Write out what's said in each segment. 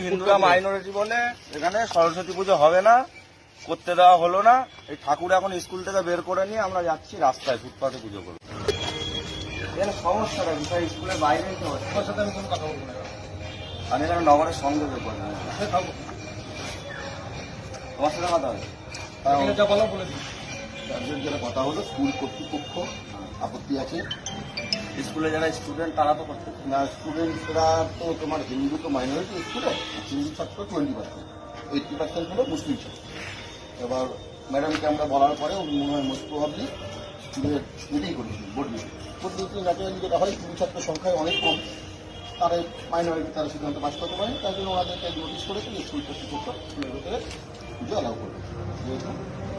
হিন্দুরা মাইনরিটি বলে এখানে সরস্বতী পুজো হবে না, করতে দেওয়া হলো না। এই ঠাকুর এখন স্কুল থেকে বের করে নিয়ে আমরা যাচ্ছি রাস্তায় ফুটপাতে পুজো করবো। এখানে সমস্যাটা বিষয় স্কুলের বাইরে তোমার সাথে আমি কোনো কথা বলবো না। আমি এখানে নগরের সংযোগে পড়ি, তোমার সাথে কথা হবে বলে দিই। যেটা কথা হলো স্কুল কর্তৃপক্ষ আপত্তি আছে, স্কুলে যারা স্টুডেন্ট তারা তো করতে না। স্টুডেন্টরা তো তোমার হিন্দু তো মাইনরিটি স্কুলে, হিন্দু ছাত্র 20%, 80% হলো মুসলিম ছাত্র। এবার ম্যাডামকে আমরা বলার পরে মনে হয় মোস্ট প্রবাবলি স্কুলের মিটিং করেছিল, বোর্ড মিটিং ন্যাচারালি যেটা হয় হিন্দু ছাত্র সংখ্যায় অনেক কম, তারা মাইনরিটি তারা সিদ্ধান্ত পাস করতে পারে, তাই জন্য ওনাদেরকে নোটিশ করেছে যে স্কুল কর্তৃপক্ষ স্কুলের ভেতরে পুজো অ্যালাউ করবে, যেহেতু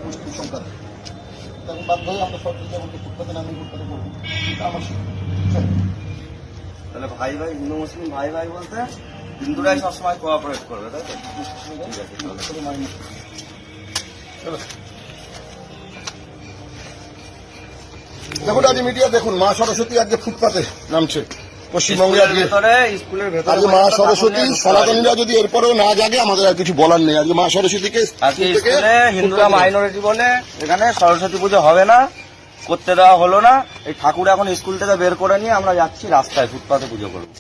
মুসলিম সংখ্যা থাকে। তখন বাধ্য হয়ে আমরা সরকারি যেমনকে ফুটপাতে নামি ফুটপাতে করবো, এটা আমার তাহলে ভাই ভাই হিন্দু মুসলিম ভাই ভাই বলতে হিন্দুরাই সবসময় কোঅপারেট করবে, তাই তো? দেখুন আজ মিডিয়া দেখুন, মা সরস্বতী আজকে ফুটপাতে নামছে পশ্চিমবঙ্গে। আজকে স্কুলের ভেতরে আজকে মা সরস্বতী, সনাতনীরা যদি এরপরেও না জাগে আমাদের আর কিছু বলার নেই। আজকে মা সরস্বতীকে হিন্দুরা মাইনরিটি বলে এখানে সরস্বতী পুজো হবে না, করতে দেওয়া হলো না। এই ঠাকুর এখন স্কুল থেকে বের করে নিয়ে আমরা যাচ্ছি রাস্তায় ফুটপাতে পুজো করবো।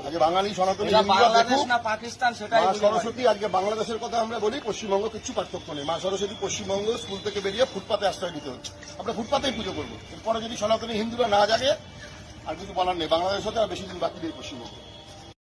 আজকে বাঙালি সনাতনী পাকিস্তান সেটাই মা সরস্বতী আজকে বাংলাদেশের কথা আমরা বলি, পশ্চিমবঙ্গ কিছু পার্থক্য নেই। মা সরস্বতী পশ্চিমবঙ্গ স্কুল থেকে বেরিয়ে ফুটপাতে আশ্রয় দিতে হচ্ছে, আমরা ফুটপাতেই পুজো করবো। এরপরে যদি সনাতনী হিন্দুরা না জাগে আর কিছু বলার নেই, বাংলাদেশ হতে আর বেশি দিন বাকি নেই পশ্চিমবঙ্গ।